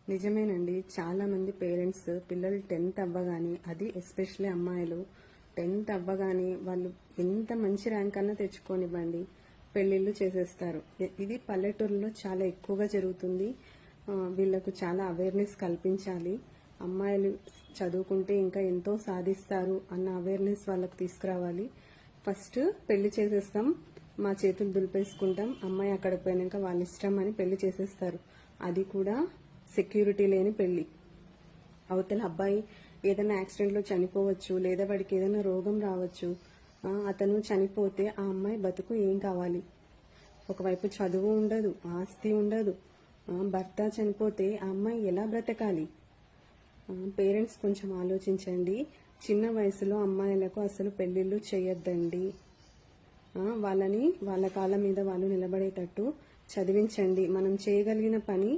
నిజమేనండి. చాలామంది పేరెంట్స్ పిల్లలు 10th అవ్వగానే, అది ఎస్పెషల్లీ అమ్మాయిలు 10th అవ్వగానే వాళ్ళు ఎంత మంచి ర్యాంక్ అన్నా తెచ్చుకోనివ్వండి, పెళ్ళిళ్ళు చేసేస్తారు. ఇది పల్లెటూరులో చాలా ఎక్కువగా జరుగుతుంది. వీళ్ళకు చాలా అవేర్నెస్ కల్పించాలి. అమ్మాయిలు చదువుకుంటే ఇంకా ఎంతో సాధిస్తారు అన్న అవేర్నెస్ వాళ్ళకు తీసుకురావాలి. ఫస్ట్ పెళ్లి చేసేస్తాం, మా చేతులు దులిపేసుకుంటాం, అమ్మాయి అక్కడికి పోయినాక వాళ్ళ ఇష్టం అని పెళ్లి చేసేస్తారు. అది కూడా సెక్యూరిటీ లేని పెళ్లి. అవతల అబ్బాయి ఏదైనా యాక్సిడెంట్లో చనిపోవచ్చు, లేదా వాడికి ఏదైనా రోగం రావచ్చు. అతను చనిపోతే ఆ అమ్మాయి బతుకు ఏం కావాలి? ఒకవైపు చదువు ఉండదు, ఆస్తి ఉండదు. భర్త చనిపోతే ఆ అమ్మాయి ఎలా బ్రతకాలి? పేరెంట్స్ కొంచెం ఆలోచించండి. చిన్న వయసులో అమ్మాయిలకు అసలు పెళ్లిళ్ళు చేయొద్దండి. వాళ్ళని వాళ్ళ కాళ్ళ మీద వాళ్ళు నిలబడేటట్టు చదివించండి. మనం చేయగలిగిన పని